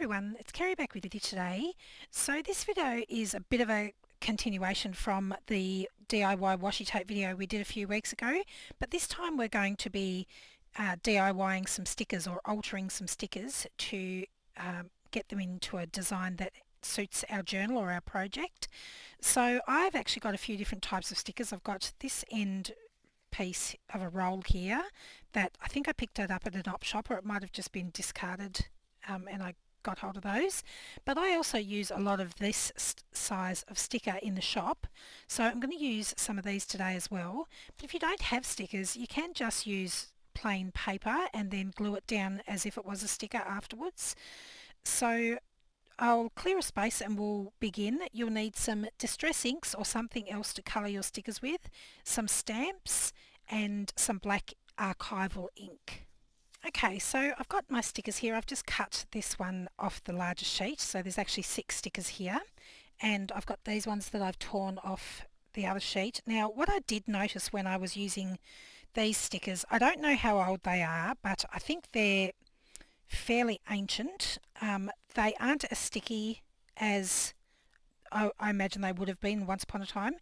everyone, it's Kerry back with you today. So this video is a bit of a continuation from the DIY washi tape video we did a few weeks ago, but this time we're going to be DIYing some stickers or altering some stickers to get them into a design that suits our journal or our project. So I've actually got a few different types of stickers. I've got this end piece of a roll here that I think I picked it up at an op shop, or it might have just been discarded and I got hold of those. But I also use a lot of this size of sticker in the shop, so I'm going to use some of these today as well. But if you don't have stickers, you can just use plain paper and then glue it down as if it was a sticker afterwards. So I'll clear a space and we'll begin. You'll need some distress inks or something else to colour your stickers with, some stamps and some black archival ink. Okay, so I've got my stickers here. I've just cut this one off the larger sheet, so there's actually 6 stickers here, and I've got these ones that I've torn off the other sheet. Now, what I did notice when I was using these stickers, I don't know how old they are, but I think they're fairly ancient. They aren't as sticky as I imagine they would have been once upon a time,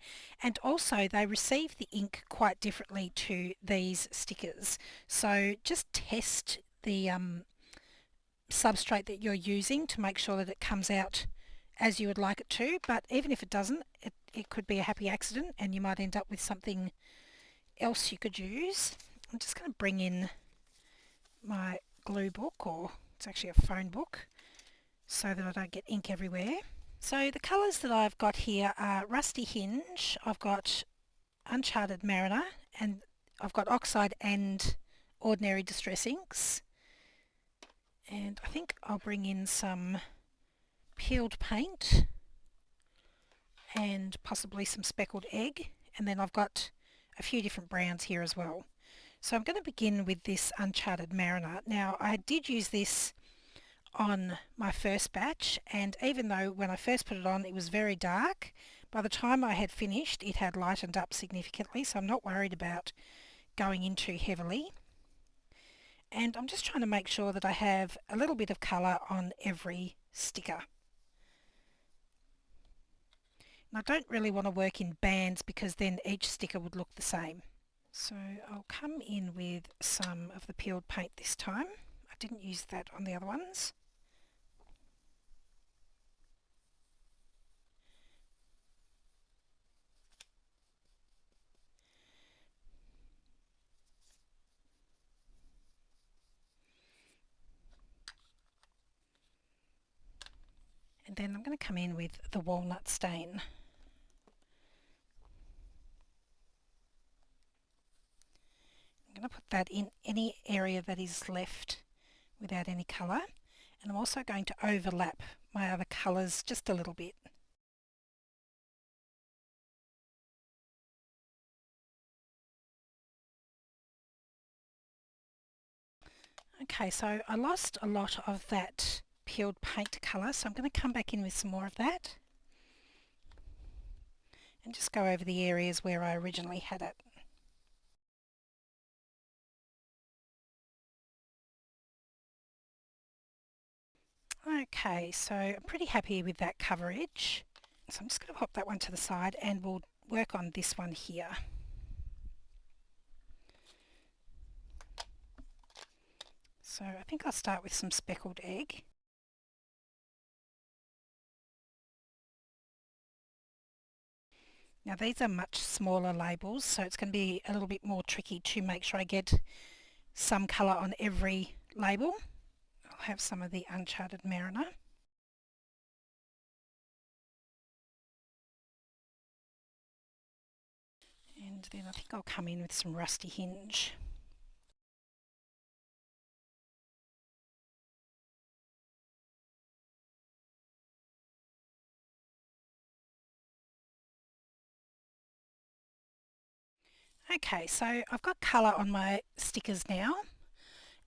and also they receive the ink quite differently to these stickers. So just test the substrate that you're using to make sure that it comes out as you would like it to, but even if it doesn't, it could be a happy accident and you might end up with something else you could use. I'm just going to bring in my glue book, or it's actually a phone book, so that I don't get ink everywhere. So the colours that I've got here are Rusty Hinge, I've got Uncharted Mariner, and I've got Oxide and Ordinary Distress Inks. And I think I'll bring in some peeled paint and possibly some speckled egg, and then I've got a few different browns here as well. So I'm going to begin with this Uncharted Mariner. Now I did use this on my first batch, and even though when I first put it on it was very dark, by the time I had finished it had lightened up significantly, so I'm not worried about going in too heavily. And I'm just trying to make sure that I have a little bit of colour on every sticker. And I don't really want to work in bands because then each sticker would look the same. So I'll come in with some of the peeled paint this time. I didn't use that on the other ones. And then I'm going to come in with the walnut stain. I'm going to put that in any area that is left without any colour, and I'm also going to overlap my other colours just a little bit. Okay, so I lost a lot of that peeled paint colour, so I'm going to come back in with some more of that and just go over the areas where I originally had it. Okay, so I'm pretty happy with that coverage. So I'm just going to pop that one to the side and we'll work on this one here. So I think I'll start with some speckled egg. Now these are much smaller labels, so it's going to be a little bit more tricky to make sure I get some colour on every label. I'll have some of the Uncharted Mariner. And then I think I'll come in with some Rusty Hinge. Okay, so I've got colour on my stickers now,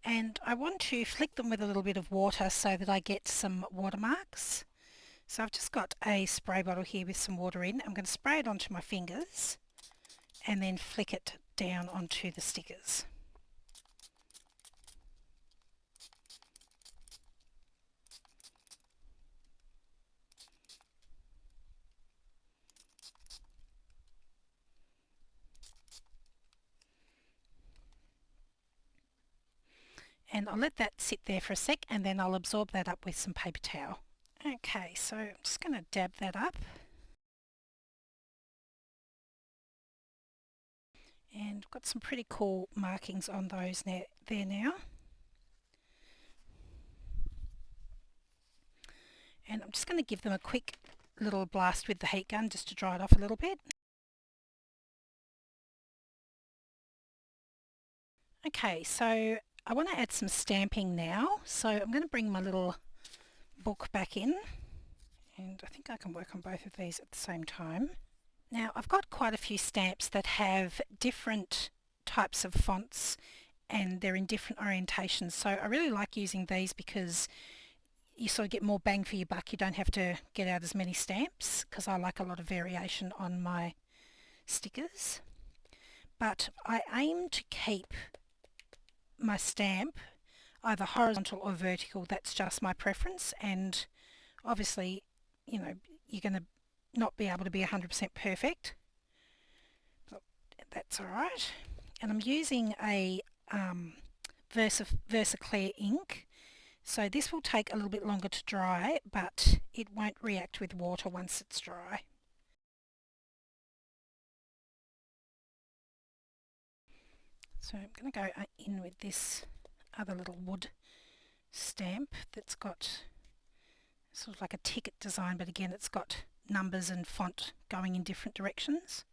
and I want to flick them with a little bit of water so that I get some watermarks. So I've just got a spray bottle here with some water in. I'm going to spray it onto my fingers and then flick it down onto the stickers. and I'll let that sit there for a sec and then I'll absorb that up with some paper towel. Okay, so I'm just going to dab that up. And got some pretty cool markings on those there now. And I'm just going to give them a quick little blast with the heat gun just to dry it off a little bit. Okay, so I want to add some stamping now. So I'm going to bring my little book back in. And I think I can work on both of these at the same time. Now I've got quite a few stamps that have different types of fonts and they're in different orientations. So I really like using these because you sort of get more bang for your buck. You don't have to get out as many stamps because I like a lot of variation on my stickers. But I aim to keep my stamp either horizontal or vertical. That's just my preference, and obviously, you know, you're going to not be able to be 100% perfect, but that's alright. And I'm using a Versaclear ink. So this will take a little bit longer to dry, but it won't react with water once it's dry. So I'm going to go in with this other little wood stamp that's got sort of like a ticket design, but again it's got numbers and font going in different directions.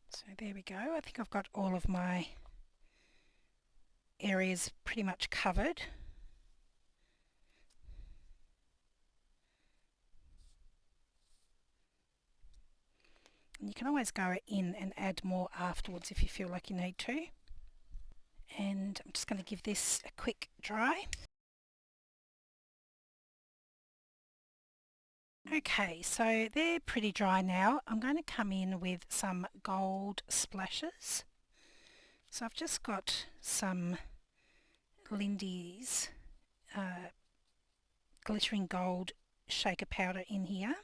So there we go. I think I've got all of my areas pretty much covered. And you can always go in and add more afterwards if you feel like you need to. And I'm just going to give this a quick dry. Okay, so they're pretty dry now. I'm going to come in with some gold splashes. So I've just got some Lindy's glittering gold shaker powder in here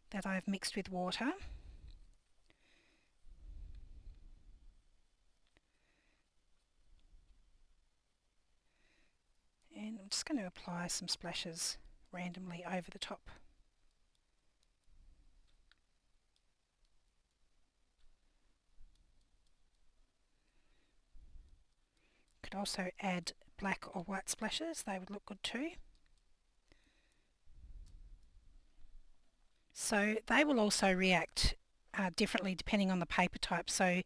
that I've mixed with water. And I'm just going to apply some splashes randomly over the top. Could also add black or white splashes, they would look good too. So they will also react differently depending on the paper type. So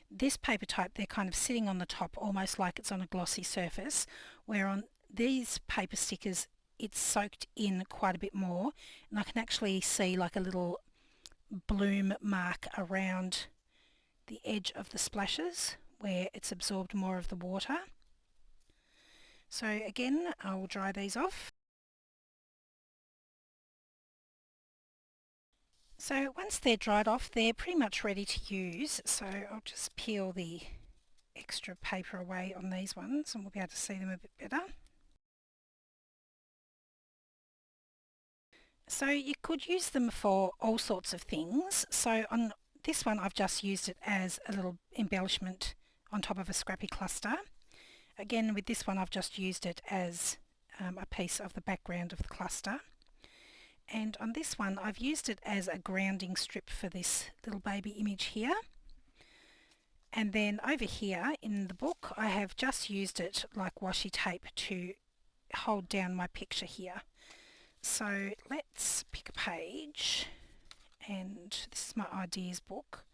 this paper type, they're kind of sitting on the top almost like it's on a glossy surface, where on these paper stickers it's soaked in quite a bit more, and I can actually see like a little bloom mark around the edge of the splashes where it's absorbed more of the water. So again, I will dry these off. So once they're dried off, they're pretty much ready to use. So I'll just peel the extra paper away on these ones and we'll be able to see them a bit better. So you could use them for all sorts of things. So on this one I've just used it as a little embellishment on top of a scrappy cluster. Again, with this one I've just used it as a piece of the background of the cluster. And on this one I've used it as a grounding strip for this little baby image here. And then over here in the book I have just used it like washi tape to hold down my picture here. So let's pick a page, and this is my ideas book.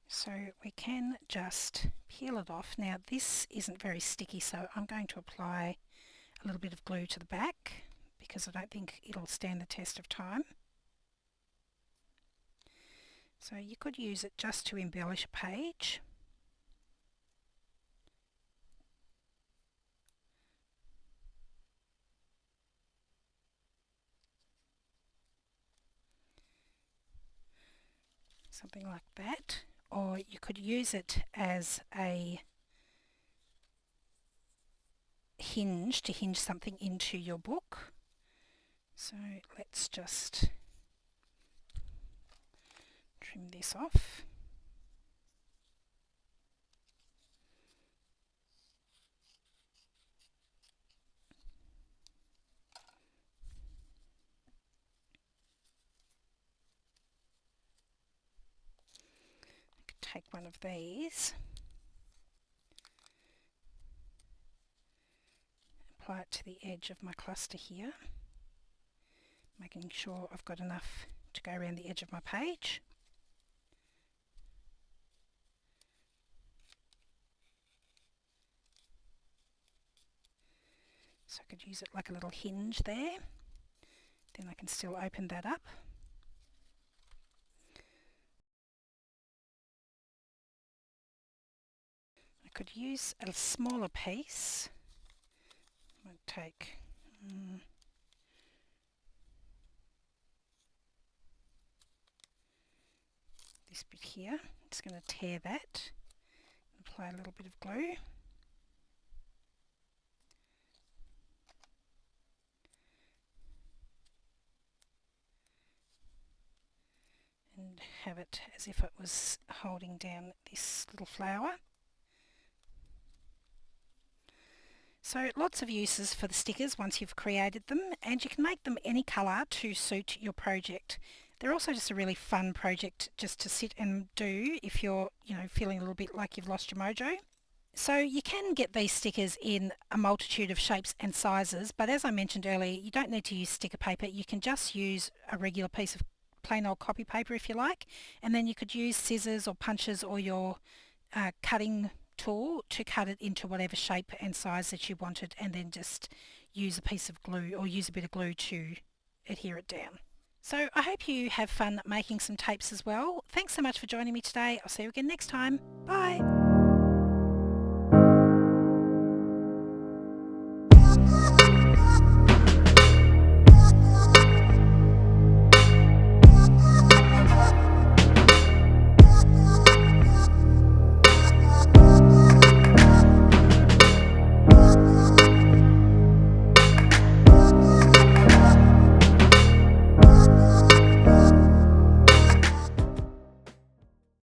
So we can just peel it off. Now this isn't very sticky, so I'm going to apply a little bit of glue to the back because I don't think it'll stand the test of time. So you could use it just to embellish a page. something like that, or you could use it as a hinge to hinge something into your book. So let's just trim this off. Take one of these, apply it to the edge of my cluster here, making sure I've got enough to go around the edge of my page. So I could use it like a little hinge there. Then I can still open that up. I could use a smaller piece. I might take this bit here. I'm just going to tear that, apply a little bit of glue. And have it as if it was holding down this little flower. So lots of uses for the stickers once you've created them, and you can make them any colour to suit your project. They're also just a really fun project just to sit and do if you're, feeling a little bit like you've lost your mojo. So you can get these stickers in a multitude of shapes and sizes, but as I mentioned earlier, you don't need to use sticker paper. You can just use a regular piece of plain old copy paper if you like, and then you could use scissors or punches or your cutting tool to cut it into whatever shape and size that you wanted, and then just use a piece of glue or use a bit of glue to adhere it down. So I hope you have fun making some tapes as well. Thanks so much for joining me today. I'll see you again next time. Bye.